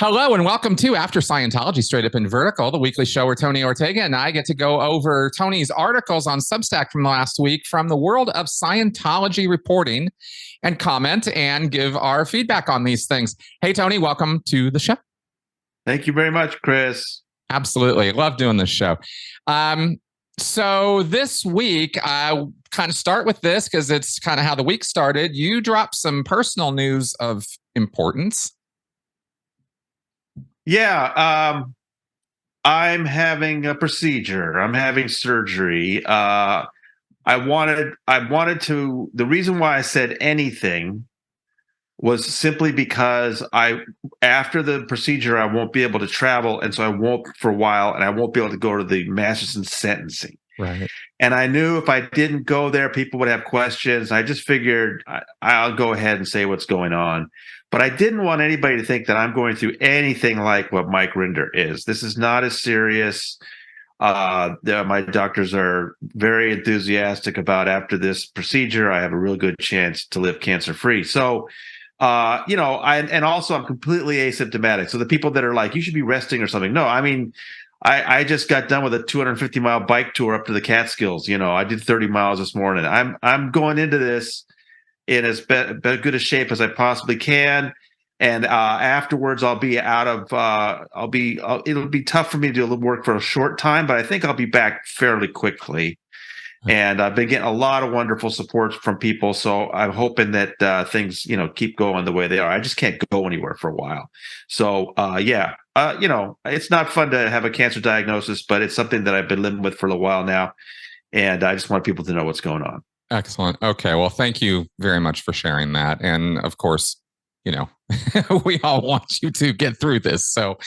Hello and welcome to After Scientology, Straight Up and Vertical, the weekly show where Tony Ortega and I get to go over Tony's articles on Substack from last week from the world of Scientology reporting and comment and give our feedback on these things. Hey, Tony, welcome to the show. Thank you very much, Chris. Absolutely. Love doing this show. So this week, I kind of start with this because it's kind of how the week started. You dropped some personal news of importance. Yeah, I'm having a procedure. I'm having surgery. I wanted to, the reason why I said anything was simply because after the procedure, I won't be able to travel. And so I won't for a while, and I won't be able to go to the Masterson sentencing. Right. And I knew if I didn't go there, people would have questions. I just figured I'll go ahead and say what's going on. But I didn't want anybody to think that I'm going through anything like what Mike Rinder is. This is not as serious. My doctors are very enthusiastic about after this procedure, I have a real good chance to live cancer-free. So, and also I'm completely asymptomatic. So the people that are like, you should be resting or something. No, I mean, I just got done with a 250-mile bike tour up to the Catskills. I did 30 miles this morning. I'm going into this in as good a shape as I possibly can, and afterwards I'll be out of. It'll be tough for me to do work for a short time, but I think I'll be back fairly quickly. And I've been getting a lot of wonderful support from people, so I'm hoping that things keep going the way they are. I just can't go anywhere for a while, so it's not fun to have a cancer diagnosis, but it's something that I've been living with for a while now, and I just want people to know what's going on. Excellent. Okay. Well, thank you very much for sharing that. And of course, we all want you to get through this. So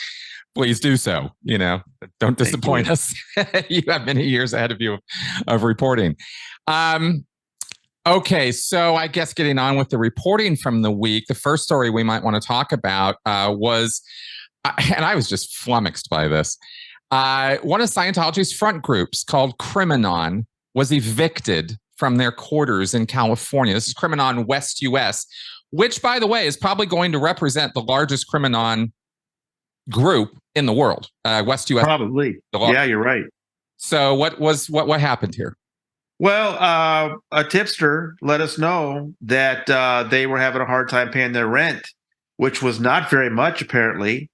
please do so. Don't disappoint us. You have many years ahead of you of reporting. Okay. So I guess getting on with the reporting from the week, the first story we might want to talk about was, and I was just flummoxed by this. One of Scientology's front groups called Criminon was evicted from their quarters in California. This is Criminon West US, which, by the way, is probably going to represent the largest Criminon group in the world. West US. Probably. Yeah, you're right. So what happened here? Well, a tipster let us know that they were having a hard time paying their rent, which was not very much, apparently.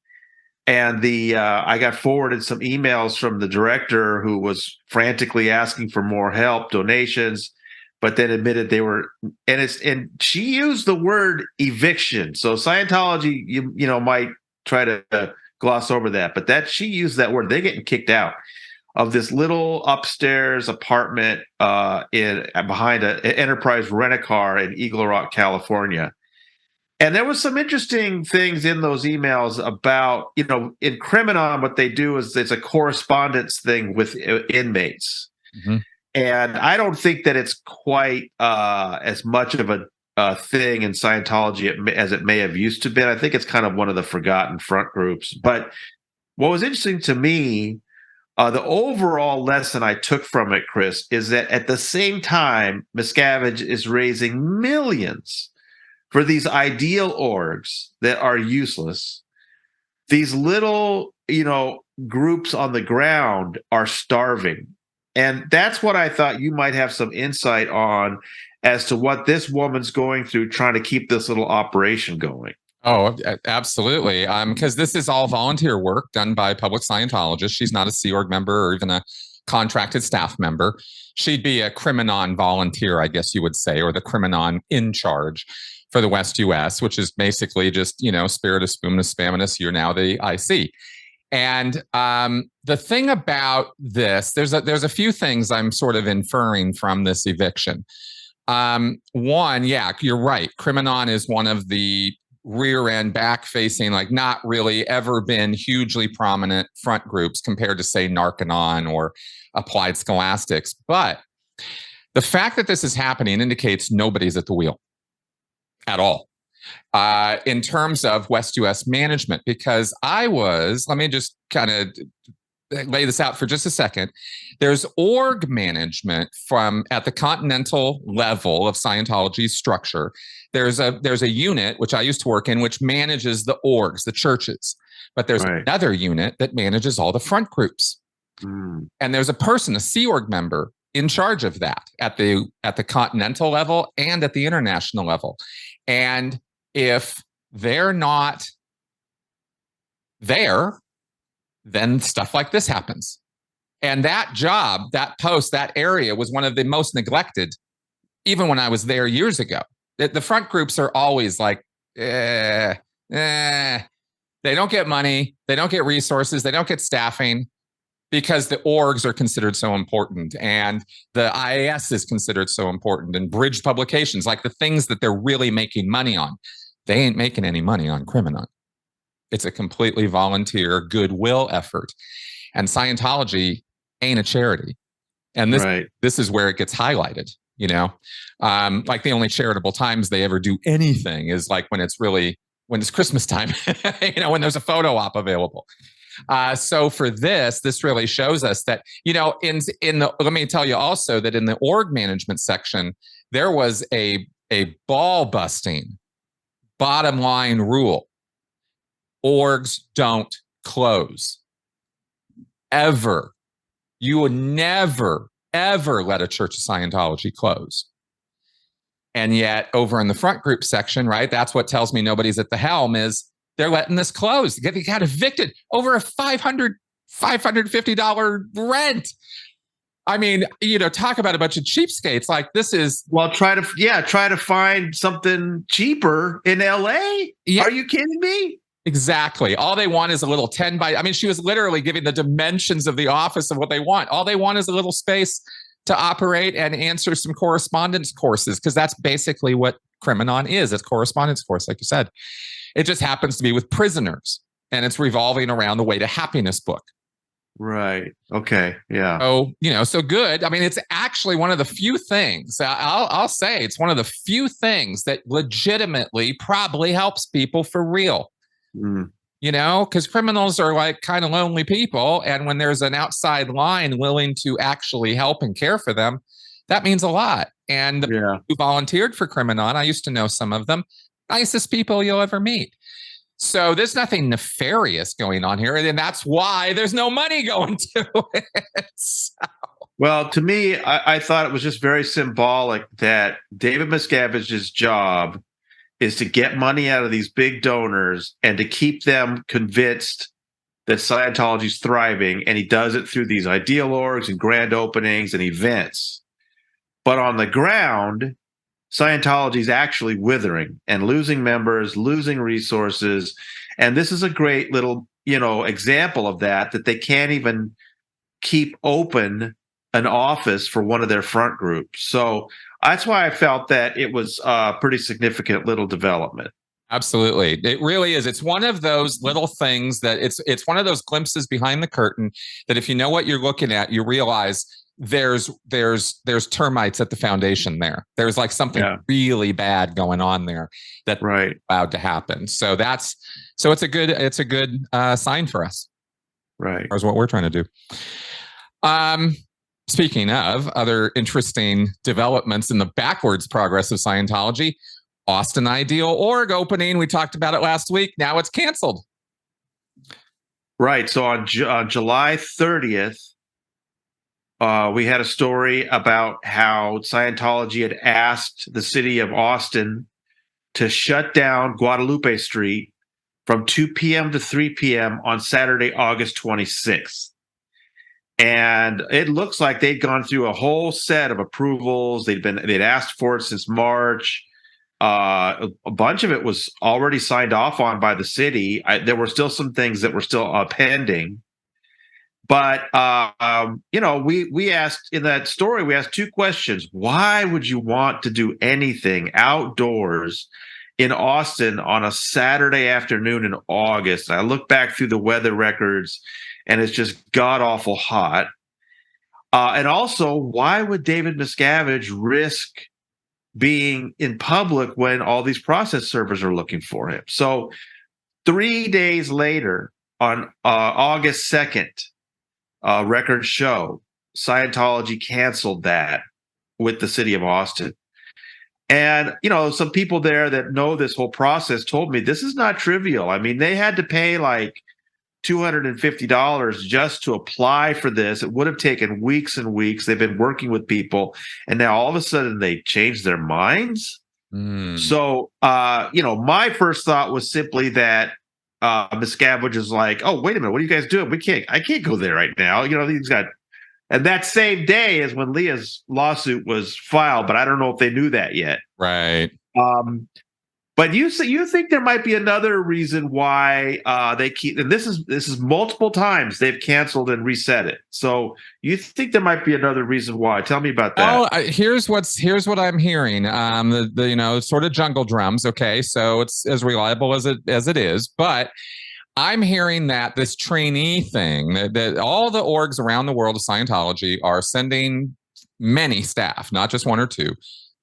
And I got forwarded some emails from the director who was frantically asking for more help, donations, but then admitted they were, and she used the word eviction. So Scientology, you might try to gloss over that, but she used that word. They're getting kicked out of this little upstairs apartment behind an Enterprise Rent-A-Car in Eagle Rock, California. And there was some interesting things in those emails about, in Criminon, what they do is it's a correspondence thing with inmates. Mm-hmm. And I don't think that it's quite as much of a thing in Scientology as it may have used to be. I think it's kind of one of the forgotten front groups. But what was interesting to me, the overall lesson I took from it, Chris, is that at the same time, Miscavige is raising millions for these ideal orgs that are useless. These little, groups on the ground are starving. And that's what I thought you might have some insight on as to what this woman's going through trying to keep this little operation going. Oh, absolutely. Because this is all volunteer work done by public Scientologists. She's not a Sea Org member or even a contracted staff member. She'd be a Criminon volunteer, I guess you would say, or the Criminon in charge for the West US, which is basically just, spiritus, spuminus, spaminus, you're now the IC. And the thing about this, there's a few things I'm sort of inferring from this eviction. One, yeah, you're right. Criminon is one of the rear end, back facing, like not really ever been hugely prominent front groups compared to, say, Narconon or Applied Scholastics. But the fact that this is happening indicates nobody's at the wheel at all in terms of West US management, because let me just kind of lay this out for just a second. There's org management from at the continental level of Scientology's structure. There's a unit, which I used to work in, which manages the orgs, the churches. But there's another unit that manages all the front groups. And there's a person, a Sea Org member, in charge of that at the continental level and at the international level. And if they're not there, then stuff like this happens. And that job, that post, that area was one of the most neglected, even when I was there years ago. The front groups are always like, they don't get money, they don't get resources, they don't get staffing, because the orgs are considered so important and the IAS is considered so important, and bridge publications, like the things that they're really making money on. They ain't making any money on Criminon. It's a completely volunteer goodwill effort. And Scientology ain't a charity. And this is where it gets highlighted, you know? Like the only charitable times they ever do anything is like when it's Christmas time, you know, when there's a photo op available. So for this really shows us that, you know, let me tell you also that in the org management section, there was a ball busting bottom line rule. Orgs don't close. Ever. You would never, ever let a Church of Scientology close. And yet over in the front group section, right, that's what tells me nobody's at the helm, is they're letting this close. They got evicted over a $550 rent. I mean, you know, talk about a bunch of cheapskates. Like this is try to find something cheaper in LA. Yeah. Are you kidding me? Exactly. All they want is a little 10 by, I mean, she was literally giving the dimensions of the office of what they want. All they want is a little space to operate and answer some correspondence courses, because that's basically what Criminon is. It's correspondence course, like you said. It just happens to be with prisoners, and it's revolving around the Way to Happiness book. Right. Okay. Yeah. Oh, you know, so good. I mean, it's actually one of the few things, I'll say it's one of the few things that legitimately probably helps people for real. You know, because criminals are like kind of lonely people. And when there's an outside line willing to actually help and care for them, that means a lot. And the people who volunteered for Criminon, I used to know some of them, nicest people you'll ever meet. So there's nothing nefarious going on here. And that's why there's no money going to it. So. Well, to me, I thought it was just very symbolic that David Miscavige's job is to get money out of these big donors and to keep them convinced that Scientology is thriving. And he does it through these ideal orgs and grand openings and events. But on the ground, Scientology is actually withering and losing members, losing resources. And this is a great little, you know, example of that they can't even keep open an office for one of their front groups. So that's why I felt that it was a pretty significant little development. Absolutely. It really is. It's one of those little things that it's one of those glimpses behind the curtain that if you know what you're looking at, you realize there's termites at the foundation there. There's like something really bad going on there that's allowed to happen. So it's a good sign for us. Right. As what we're trying to do. Speaking of other interesting developments in the backwards progress of Scientology, Austin Ideal Org opening. We talked about it last week. Now it's canceled. Right. So on July 30th, we had a story about how Scientology had asked the city of Austin to shut down Guadalupe Street from 2 p.m. to 3 p.m. on Saturday, August 26th. And it looks like they'd gone through a whole set of approvals. They'd asked for it since March. A bunch of it was already signed off on by the city. There were still some things that were still pending. But, you know, we asked in that story, we asked two questions. Why would you want to do anything outdoors in Austin on a Saturday afternoon in August? I look back through the weather records, and it's just god-awful hot. And also, why would David Miscavige risk being in public when all these process servers are looking for him? So 3 days later, on August 2nd, records show Scientology canceled that with the city of Austin. And, some people there that know this whole process told me this is not trivial. I mean, they had to pay like $250 just to apply for this. It would have taken weeks and weeks. They've been working with people, and now all of a sudden they changed their minds. So, my first thought was simply that Miscavige is like, oh, wait a minute, what are you guys doing? I can't go there right now. These got. And that same day is when Leah's lawsuit was filed, but I don't know if they knew that yet. Right. But you think there might be another reason why they keep, and this is multiple times they've canceled and reset it. So you think there might be another reason why? Tell me about that. Oh, here's what I'm hearing. The sort of jungle drums. Okay, so it's as reliable as it is, but I'm hearing that this trainee thing, that all the orgs around the world of Scientology are sending many staff, not just one or two,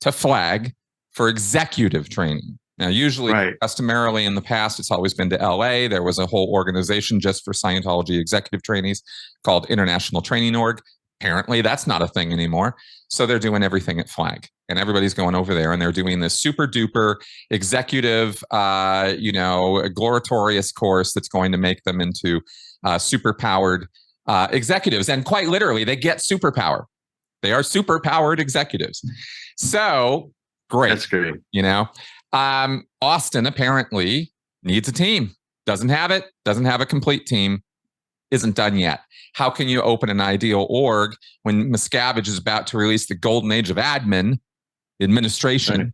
to flag for executive training. Now, usually, customarily in the past, it's always been to LA. There was a whole organization just for Scientology executive trainees called International Training Org. Apparently, that's not a thing anymore. So they're doing everything at flag. And everybody's going over there and they're doing this super duper executive, gloritorious course that's going to make them into super powered executives. And quite literally, they get superpower. They are super powered executives. So great. That's great. Austin apparently needs a team. Doesn't have it. Doesn't have a complete team. Isn't done yet. How can you open an ideal org when Miscavige is about to release the golden age of administration,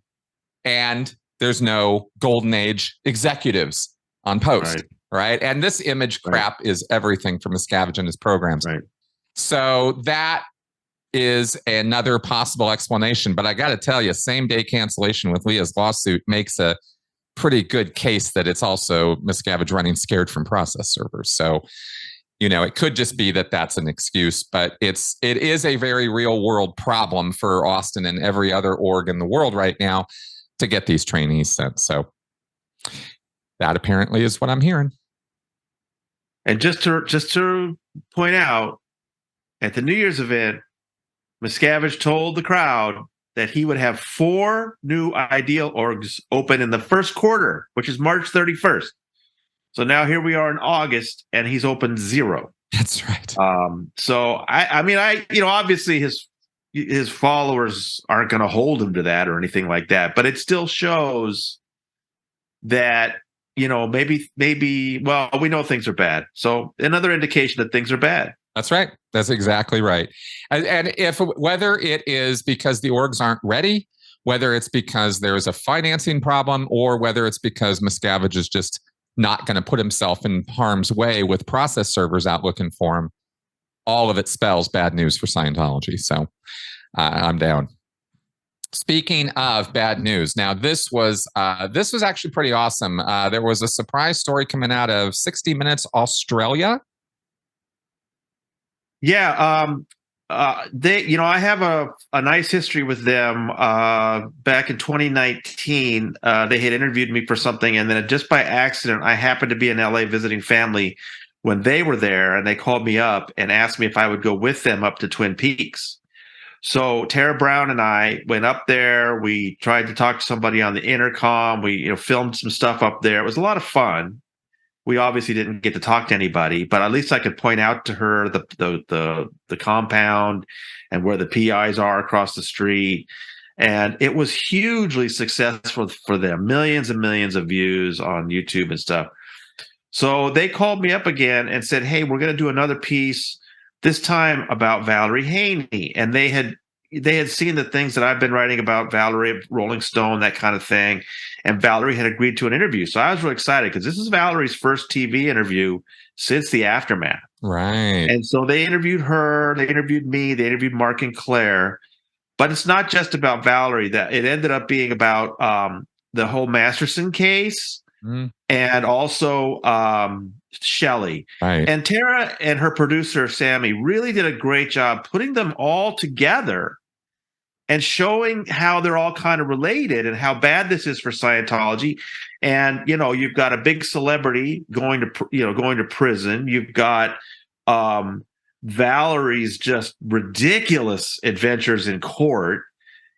and there's no golden age executives on post, right? And this image crap is everything for Miscavige and his programs. Right. So that is another possible explanation. But I got to tell you, same day cancellation with Leah's lawsuit makes a pretty good case that it's also Miscavige running scared from process servers. So it could just be that that's an excuse, but it is a very real world problem for Austin and every other org in the world right now to get these trainees sent. So that apparently is what I'm hearing. And just to point out, at the New Year's event, Miscavige told the crowd that he would have 4 new ideal orgs open in the first quarter, which is March 31st. So now here we are in August, and he's opened 0. That's right. So obviously his followers aren't going to hold him to that or anything like that, but it still shows that maybe well, we know things are bad. So another indication that things are bad. That's right. That's exactly right. And whether it is because the orgs aren't ready, whether it's because there's a financing problem, or whether it's because Miscavige is just not going to put himself in harm's way with process servers out looking for him, all of it spells bad news for Scientology. So I'm down. Speaking of bad news, now this was actually pretty awesome. There was a surprise story coming out of 60 Minutes Australia. Yeah, I have a nice history with them. Back in 2019, they had interviewed me for something, and then just by accident, I happened to be in LA visiting family when they were there, and they called me up and asked me if I would go with them up to Twin Peaks. So Tara Brown and I went up there. We tried to talk to somebody on the intercom. We filmed some stuff up there. It was a lot of fun. We obviously didn't get to talk to anybody, but at least I could point out to her the compound and where the PIs are across the street. And it was hugely successful for them, millions and millions of views on YouTube and stuff. So they called me up again and said, hey, we're going to do another piece, this time about Valerie Haney. And they had seen the things that I've been writing about Valerie, Rolling Stone, that kind of thing. And Valerie had agreed to an interview. So I was really excited because this is Valerie's first TV interview since the aftermath. Right. And so they interviewed her, they interviewed me, they interviewed Mark and Claire. But it's not just about Valerie. That it ended up being about the whole Masterson case and also Shelley. Right. And Tara and her producer, Sammy, really did a great job putting them all together and showing how they're all kind of related and how bad this is for Scientology. And, you've got a big celebrity going to prison. You've got Valerie's just ridiculous adventures in court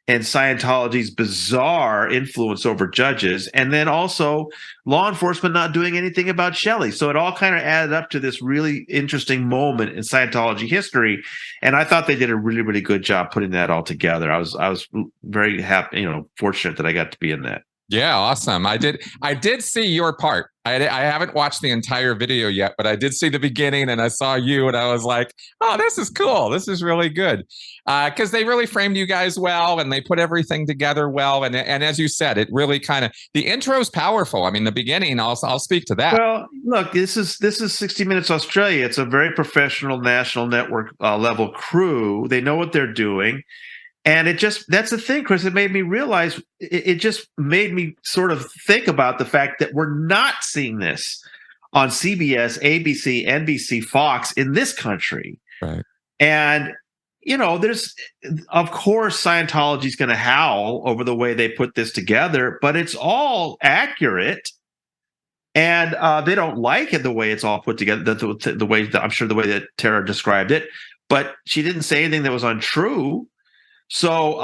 and Scientology's bizarre influence over judges, and then also law enforcement not doing anything about Shelley. So it all kind of added up to this really interesting moment in Scientology history. And I thought they did a really, really good job putting that all together. I was very happy, fortunate that I got to be in that. Yeah, awesome. I did see your part. I haven't watched the entire video yet, but I did see the beginning and I saw you and I was like, oh, this is cool. This is really good. Because they really framed you guys well and they put everything together well. And as you said, it really kind of, the intro is powerful. I mean, the beginning, I'll speak to that. Well, look, this is 60 Minutes Australia. It's a very professional national network level crew. They know what they're doing. And that's the thing, Chris, it made me realize, it just made me sort of think about the fact that we're not seeing this on CBS, ABC, NBC, Fox in this country. Right. And, there's, of course, Scientology's going to howl over the way they put this together, but it's all accurate. And they don't like it the way it's all put together, the way that I'm sure the way that Tara described it, but she didn't say anything that was untrue. So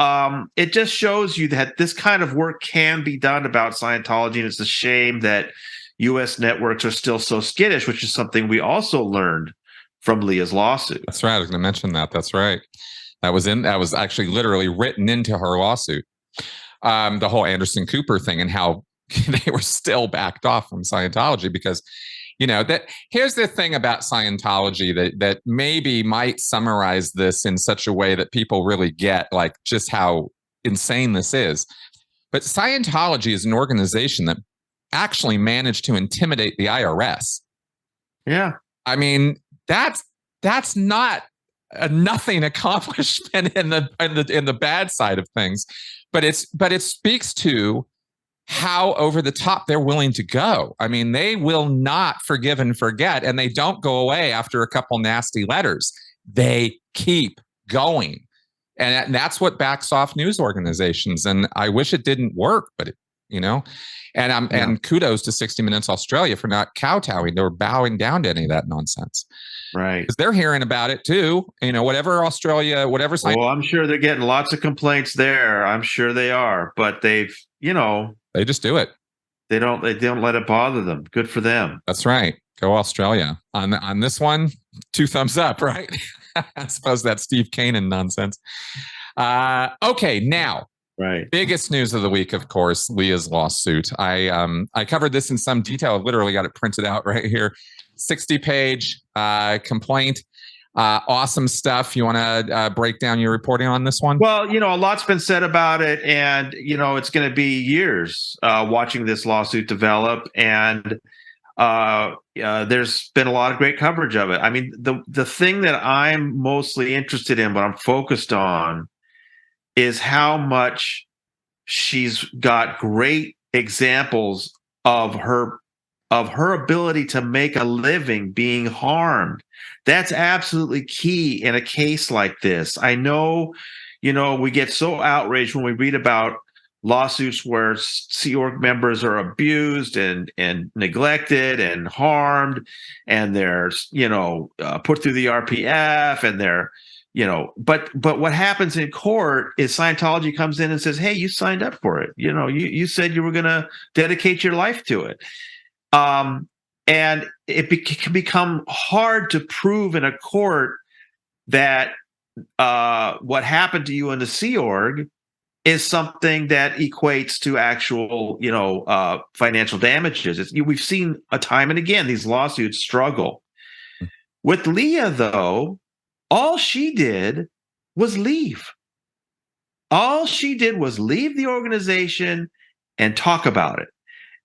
it just shows you that this kind of work can be done about Scientology, and it's a shame that U.S. networks are still so skittish, which is something we also learned from Leah's lawsuit. That's right. I was going to mention that. That's right. That was actually literally written into her lawsuit. The whole Anderson Cooper thing and how they were still backed off from Scientology because, that here's the thing about Scientology that maybe might summarize this in such a way that people really get like just how insane this is. But Scientology is an organization that actually managed to intimidate the IRS. Yeah. I mean, that's not a nothing accomplishment in the bad side of things, but it speaks to how over the top they're willing to go. I mean, they will not forgive and forget, and they don't go away after a couple nasty letters. They keep going. And that's what backs off news organizations. And I wish it didn't work, but and kudos to 60 Minutes Australia for not kowtowing or bowing down to any of that nonsense. Right. Because they're hearing about it too. Whatever Australia, whatever. Well, I'm sure they're getting lots of complaints there. I'm sure they are, but they've, they just do it. They don't let it bother them. Good for them. That's right. Go Australia. On this one, 2 thumbs up, right? I suppose that's Steve Kanan nonsense. Okay, now, right. Biggest news of the week, of course, Leah's lawsuit. I covered this in some detail. I've literally got it printed out right here. 60-page complaint. Awesome stuff. You want to break down your reporting on this one? Well, a lot's been said about it, and it's going to be years watching this lawsuit develop, and there's been a lot of great coverage of it. I mean, the thing that I'm mostly interested in, what I'm focused on, is how much she's got great examples of her ability to make a living being harmed. That's absolutely key in a case like this. I know, we get so outraged when we read about lawsuits where Sea Org members are abused and neglected and harmed, and they're, put through the RPF, and they're, but what happens in court is Scientology comes in and says, hey, you signed up for it. You said you were going to dedicate your life to it. And it can become hard to prove in a court that what happened to you in the Sea Org is something that equates to actual, financial damages. We've seen a time and again these lawsuits struggle. With Leah, though, all she did was leave. All she did was leave the organization and talk about it.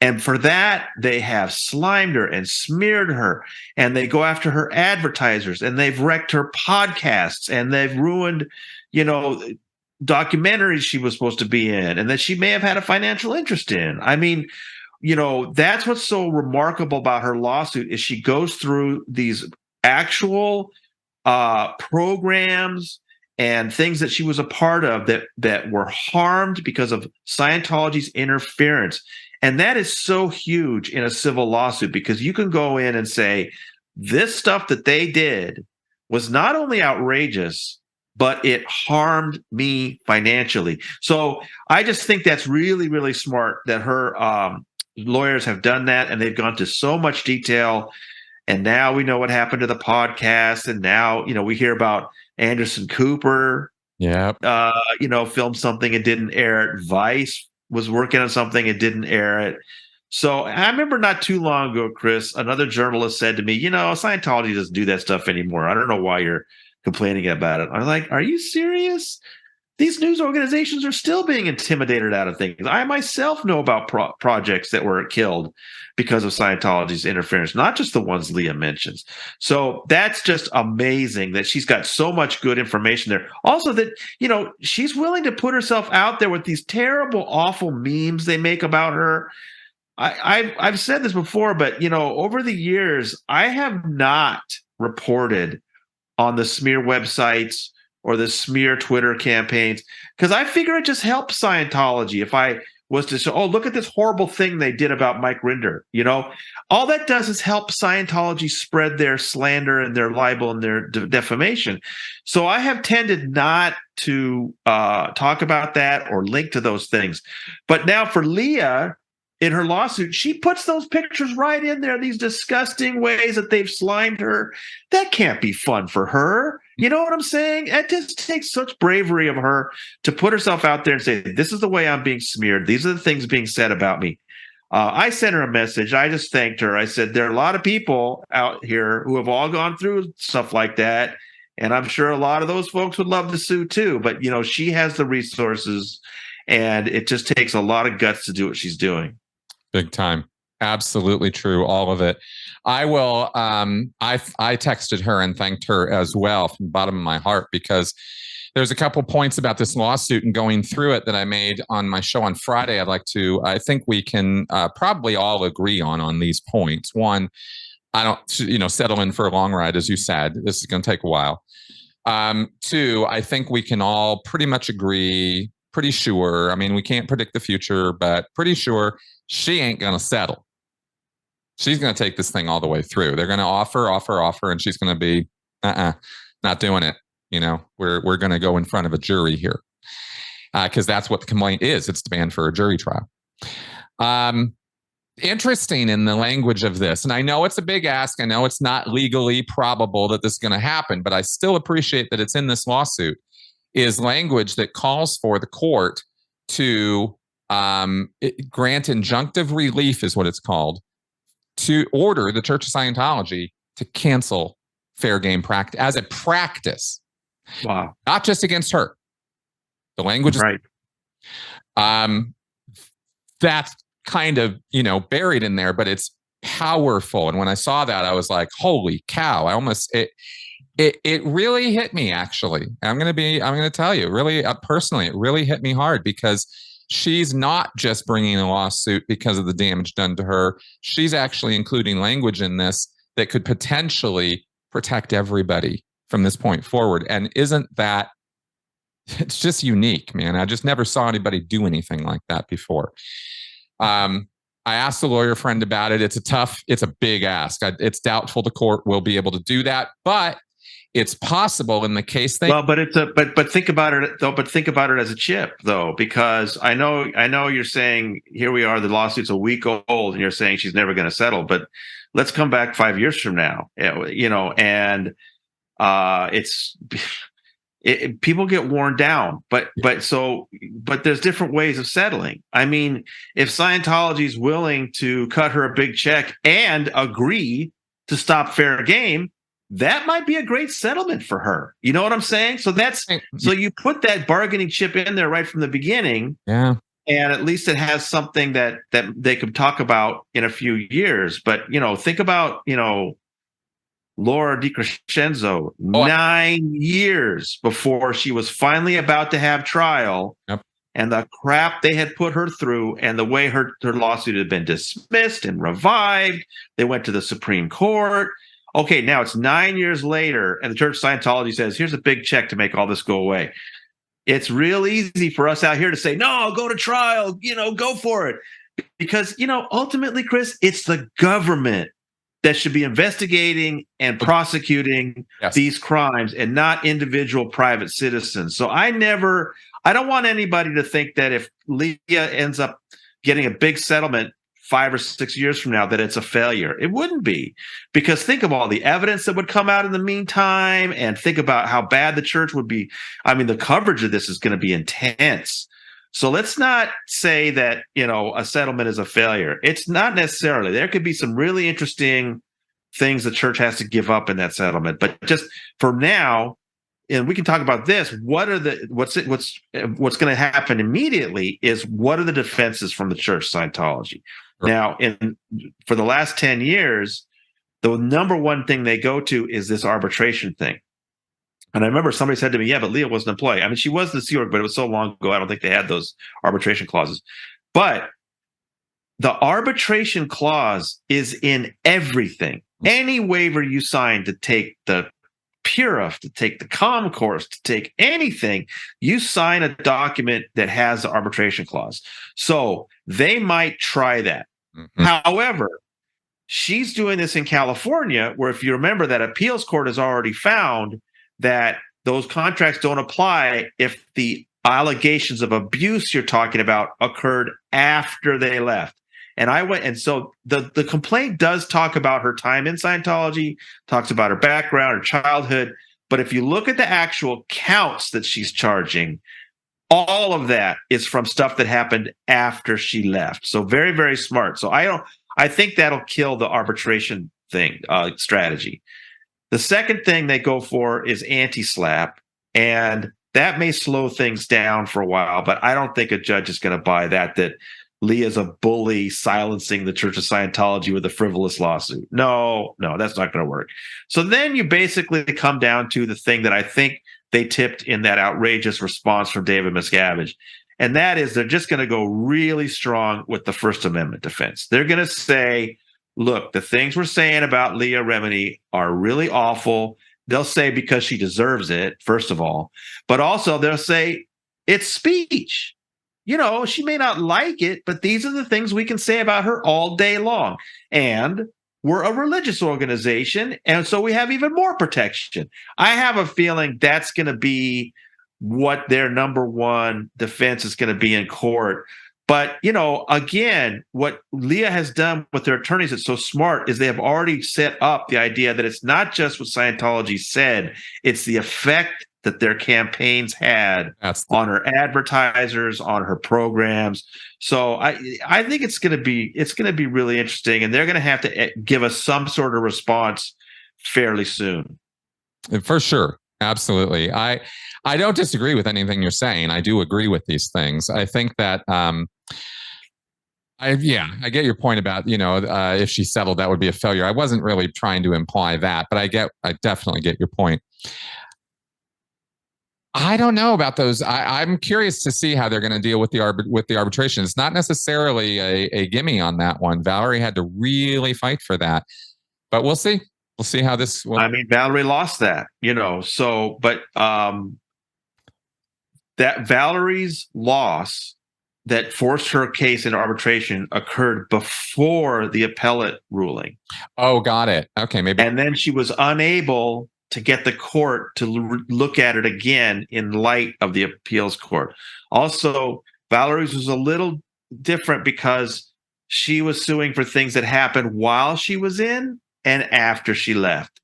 And for that, they have slimed her and smeared her, and they go after her advertisers, and they've wrecked her podcasts, and they've ruined, documentaries she was supposed to be in and that she may have had a financial interest in. I mean, that's what's so remarkable about her lawsuit is she goes through these actual programs and things that she was a part of that were harmed because of Scientology's interference. And that is so huge in a civil lawsuit because you can go in and say, this stuff that they did was not only outrageous, but it harmed me financially. So I just think that's really, really smart that her lawyers have done that, and they've gone to so much detail. And now we know what happened to the podcast, and now we hear about Anderson Cooper. Yeah. Filmed something and didn't air it. Vice was working on something and didn't air it. So I remember not too long ago, Chris, another journalist said to me, Scientology doesn't do that stuff anymore. I don't know why you're complaining about it. I'm like, are you serious? These news organizations are still being intimidated out of things. I myself know about projects that were killed because of Scientology's interference, not just the ones Leah mentions. So that's just amazing that she's got so much good information there. Also that, she's willing to put herself out there with these terrible, awful memes they make about her. I've said this before, but, over the years, I have not reported on the smear websites or the smear Twitter campaigns, because I figure it just helps Scientology if I was to say, oh, look at this horrible thing they did about Mike Rinder. All that does is help Scientology spread their slander and their libel and their defamation. So I have tended not to talk about that or link to those things. But now for Leah, in her lawsuit, she puts those pictures right in there, these disgusting ways that they've slimed her. That can't be fun for her. You know what I'm saying? It just takes such bravery of her to put herself out there and say, this is the way I'm being smeared. These are the things being said about me. I sent her a message. I just thanked her. I said, there are a lot of people out here who have all gone through stuff like that. And I'm sure a lot of those folks would love to sue too. But, she has the resources, and it just takes a lot of guts to do what she's doing. Big time. Absolutely true. All of it. I will. I texted her and thanked her as well from the bottom of my heart, because there's a couple points about this lawsuit and going through it that I made on my show on Friday. I think we can probably all agree on these points. One, I don't, settle in for a long ride, as you said. This is going to take a while. Two, I think we can all pretty much agree, pretty sure. I mean, we can't predict the future, but pretty sure she ain't going to settle. She's going to take this thing all the way through. They're going to offer, and she's going to be, not doing it. We're going to go in front of a jury here, because that's what the complaint is. It's demand for a jury trial. Interesting in the language of this, and I know it's a big ask. I know it's not legally probable that this is going to happen, but I still appreciate that it's in this lawsuit, is language that calls for the court to grant injunctive relief, is what it's called, to order the Church of Scientology to cancel fair game practice as a practice. Wow. Not just against her. The language is right. That's kind of, buried in there, but it's powerful. And when I saw that, I was like, holy cow. It really hit me, actually. I'm going to tell you, really, personally, it really hit me hard, because she's not just bringing a lawsuit because of the damage done to her. She's actually including language in this that could potentially protect everybody from this point forward. And isn't that, it's just unique, man. I just never saw anybody do anything like that before. I asked a lawyer friend about it. It's a big ask. It's doubtful the court will be able to do that, but it's possible in the case they. Well, but but think about it though. But think about it as a chip though, because I know you're saying here we are, the lawsuit's a week old, and you're saying she's never going to settle. But let's come back 5 years from now, and people get worn down, but there's different ways of settling. I mean, if Scientology is willing to cut her a big check and agree to stop fair game, that might be a great settlement for her. You know what I'm saying? So you put that bargaining chip in there right from the beginning. Yeah. And at least it has something that they could talk about in a few years. But, think about, Laura DiCrescenzo, 9 years before she was finally about to have trial. Yep. And the crap they had put her through, and the way her lawsuit had been dismissed and revived. They went to the Supreme Court. Okay, now it's 9 years later, and the Church of Scientology says, here's a big check to make all this go away. It's real easy for us out here to say, no, go to trial, go for it. Because, ultimately, Chris, it's the government that should be investigating and prosecuting these crimes and not individual private citizens. So I don't want anybody to think that if Leah ends up getting a big settlement 5 or 6 years from now, that it's a failure. It wouldn't be, because think of all the evidence that would come out in the meantime, and think about how bad the church would be. I mean, the coverage of this is going to be intense. So let's not say that, a settlement is a failure. It's not necessarily. There could be some really interesting things the church has to give up in that settlement. But just for now, and we can talk about this, what's going to happen immediately is, what are the defenses from the church, Scientology? Sure. Now, for the last 10 years, the number one thing they go to is this arbitration thing. And I remember somebody said to me, yeah, but Leah was an employee. I mean, she was the Sea Org, but it was so long ago, I don't think they had those arbitration clauses. But the arbitration clause is in everything. Any waiver you sign to take the Purif, to take the comm course, to take anything, you sign a document that has the arbitration clause. So they might try that. Mm-hmm. However, she's doing this in California, where, if you remember, that appeals court has already found that those contracts don't apply if the allegations of abuse you're talking about occurred after they left. And so the complaint does talk about her time in Scientology, talks about her background, her childhood. But if you look at the actual counts that she's charging, all of that is from stuff that happened after she left. So very, very smart. So I think that'll kill the arbitration thing strategy. The second thing they go for is anti-SLAPP, and that may slow things down for a while, but I don't think a judge is going to buy that Leah's a bully silencing the Church of Scientology with a frivolous lawsuit. No, that's not going to work. So then you basically come down to the thing that I think they tipped in that outrageous response from David Miscavige, and that is, they're just going to go really strong with the First Amendment defense. They're going to say, look, the things we're saying about Leah Remini are really awful. They'll say because she deserves it, first of all, but also they'll say it's speech. She may not like it, but these are the things we can say about her all day long. And we're a religious organization, and so we have even more protection. I have a feeling that's going to be what their number one defense is going to be in court. But, again, what Leah has done with their attorneys that's so smart is they have already set up the idea that it's not just what Scientology said, it's the effect that their campaigns had on her advertisers, on her programs. So I think it's going to be really interesting, and they're going to have to give us some sort of response fairly soon. For sure. Absolutely. I don't disagree with anything you're saying. I do agree with these things. I think that I get your point about, if she settled, that would be a failure. I wasn't really trying to imply that, but I definitely get your point. I don't know about those. I'm curious to see how they're going to deal with the arbitration. It's not necessarily a gimme on that one. Valerie had to really fight for that, but we'll see. We'll see how this will. I mean, Valerie lost that, but that Valerie's loss that forced her case into arbitration occurred before the appellate ruling. Oh, got it. Okay, maybe. And then she was unable to get the court to look at it again in light of the appeals court. Also, Valerie's was a little different because she was suing for things that happened while she was in and after she left.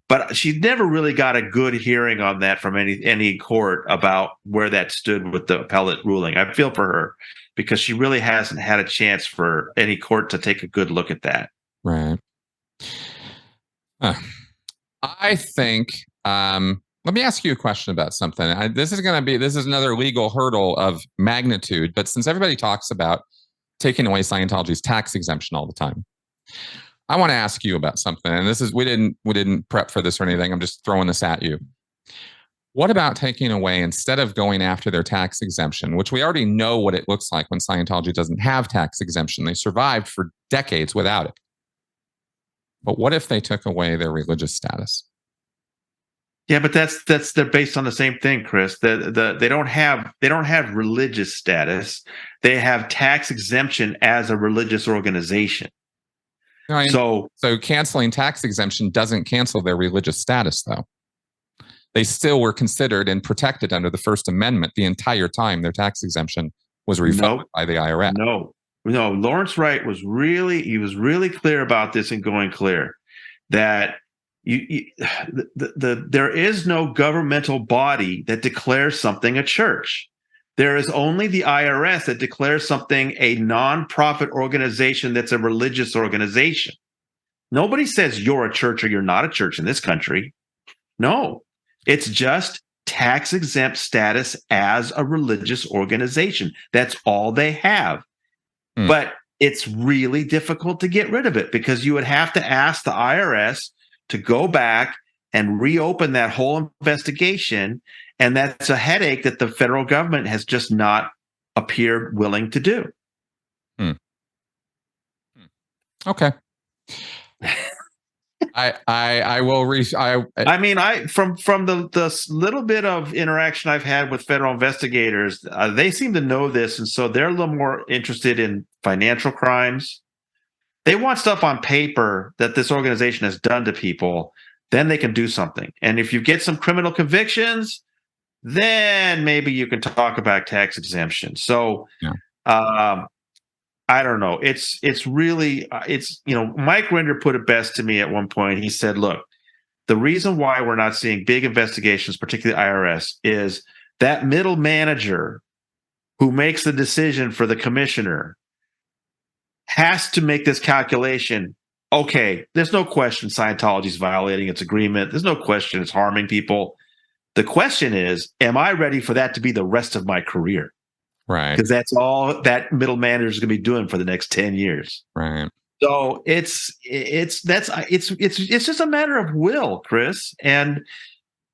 But she never really got a good hearing on that from any court about where that stood with the appellate ruling. I feel for her because she really hasn't had a chance for any court to take a good look at that. Right. I think, let me ask you a question about something. This is another legal hurdle of magnitude, but since everybody talks about taking away Scientology's tax exemption all the time, I want to ask you about something. And we didn't prep for this or anything. I'm just throwing this at you. What about taking away, instead of going after their tax exemption, which we already know what it looks like when Scientology doesn't have tax exemption? They survived for decades without it. But what if they took away their religious status? Yeah, but they're based on the same thing, Chris. They don't have religious status. They have tax exemption as a religious organization. Right. So canceling tax exemption doesn't cancel their religious status, though. They still were considered and protected under the First Amendment the entire time their tax exemption was revoked by the IRS. No, Lawrence Wright was really clear about this and going clear that there is no governmental body that declares something a church. There is only the IRS that declares something a nonprofit organization that's a religious organization. Nobody says you're a church or you're not a church in this country. No, it's just tax exempt status as a religious organization. That's all they have. But it's really difficult to get rid of it because you would have to ask the IRS to go back and reopen that whole investigation. And that's a headache that the federal government has just not appeared willing to do. Okay. I will from the little bit of interaction I've had with federal investigators, they seem to know this, and so they're a little more interested in financial crimes. They want stuff on paper that this organization has done to people, then they can do something. And if you get some criminal convictions, then maybe you can talk about tax exemption. So I don't know. It's really Mike Render put it best to me at one point. He said, look, the reason why we're not seeing big investigations, particularly IRS, is that middle manager who makes the decision for the commissioner has to make this calculation. Okay, there's no question Scientology is violating its agreement. There's no question it's harming people. The question is, am I ready for that to be the rest of my career? Right. Because that's all that middle manager is going to be doing for the next 10 years. Right. So it's just a matter of will, Chris. And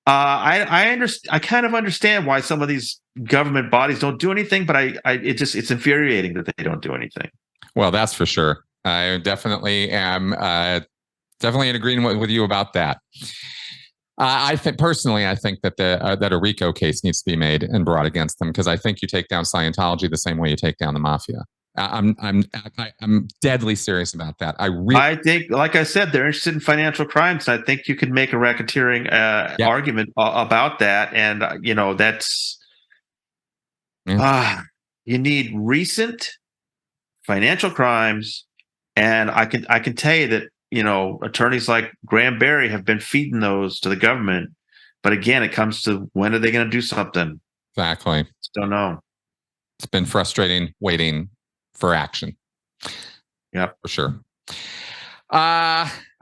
I kind of understand why some of these government bodies don't do anything, but it's infuriating that they don't do anything. Well, that's for sure. I definitely am definitely in agreement with you about that. I think that a RICO case needs to be made and brought against them because I think you take down Scientology the same way you take down the mafia. I'm deadly serious about that. I think, like I said, they're interested in financial crimes. I think you could make a racketeering argument about that, and that's you need recent financial crimes, and I can tell you that attorneys like Graham Barry have been feeding those to the government. But again, it comes to when are they going to do something? Exactly. Just don't know. It's been frustrating waiting for action. Yeah, for sure.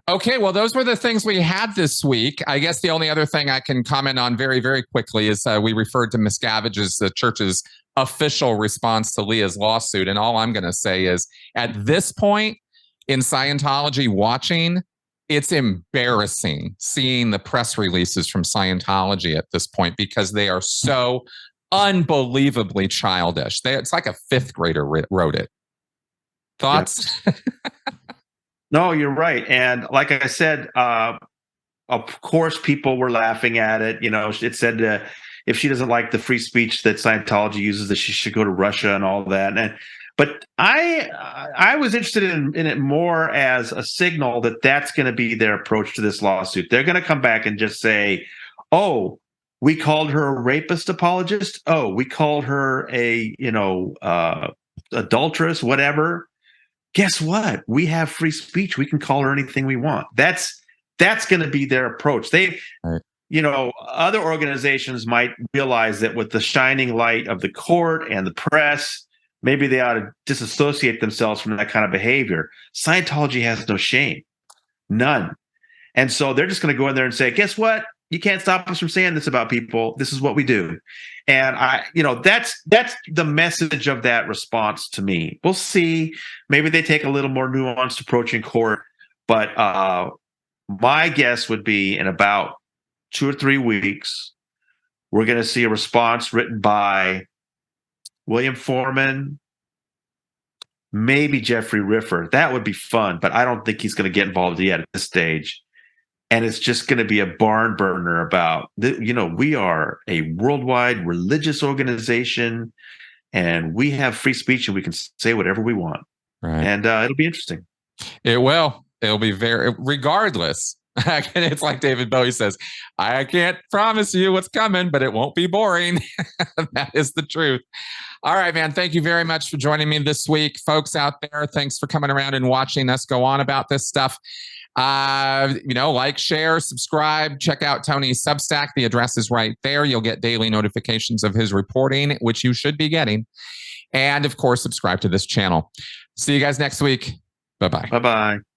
Okay, well, those were the things we had this week. I guess the only other thing I can comment on very, very quickly is we referred to Miscavige as the church's official response to Leah's lawsuit. And all I'm going to say is at this point, in Scientology watching, it's embarrassing seeing the press releases from Scientology at this point because they are so unbelievably childish. It's like a fifth grader wrote it. Thoughts? Yep. No, you're right. And like I said, of course, people were laughing at it. It said if she doesn't like the free speech that Scientology uses, that she should go to Russia and all that. But I was interested in it more as a signal that that's going to be their approach to this lawsuit. They're going to come back and just say, "Oh, we called her a rapist apologist. Oh, we called her a adulteress, whatever. Guess what? We have free speech. We can call her anything we want." That's going to be their approach. Other organizations might realize that with the shining light of the court and the press, maybe they ought to disassociate themselves from that kind of behavior. Scientology has no shame, none. And so they're just going to go in there and say, guess what? You can't stop us from saying this about people. This is what we do. And that's the message of that response to me. We'll see. Maybe they take a little more nuanced approach in court. But my guess would be in about 2 or 3 weeks, we're going to see a response written by William Foreman, maybe Jeffrey Riffer. That would be fun, but I don't think he's going to get involved yet at this stage. And it's just going to be a barn burner about, we are a worldwide religious organization and we have free speech and we can say whatever we want. Right. And it'll be interesting. It will. It'll be very, regardless. And it's like David Bowie says, I can't promise you what's coming, but it won't be boring. That is the truth. All right, man. Thank you very much for joining me this week. Folks out there, thanks for coming around and watching us go on about this stuff. Like, share, subscribe, check out Tony's Substack. The address is right there. You'll get daily notifications of his reporting, which you should be getting. And of course, subscribe to this channel. See you guys next week. Bye-bye. Bye-bye.